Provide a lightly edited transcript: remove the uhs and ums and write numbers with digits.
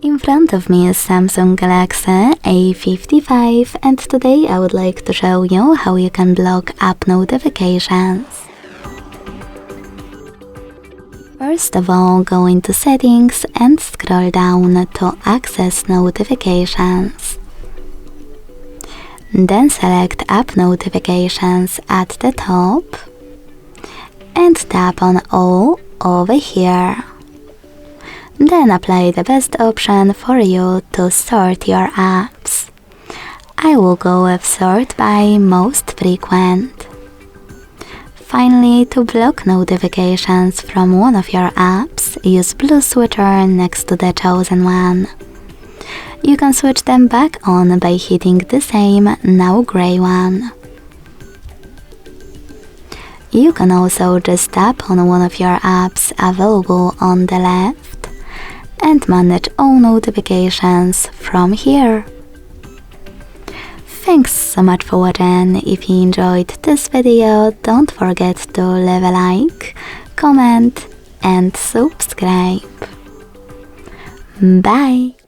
In front of me is Samsung Galaxy A55 and today I would like to show you how you can block app notifications. First of all, go into Settings and scroll down to Access Notifications. Then select App Notifications at the top and tap on All over here. Then apply the best option for you to sort your apps. I will go with Sort by Most Frequent. Finally, to block notifications from one of your apps, use blue switcher next to the chosen one. You can switch them back on by hitting the same, now grey one. You can also just tap on one of your apps available on the left and manage all notifications from here. Thanks so much for watching. If you enjoyed this video, don't forget to leave a like, comment and subscribe. Bye!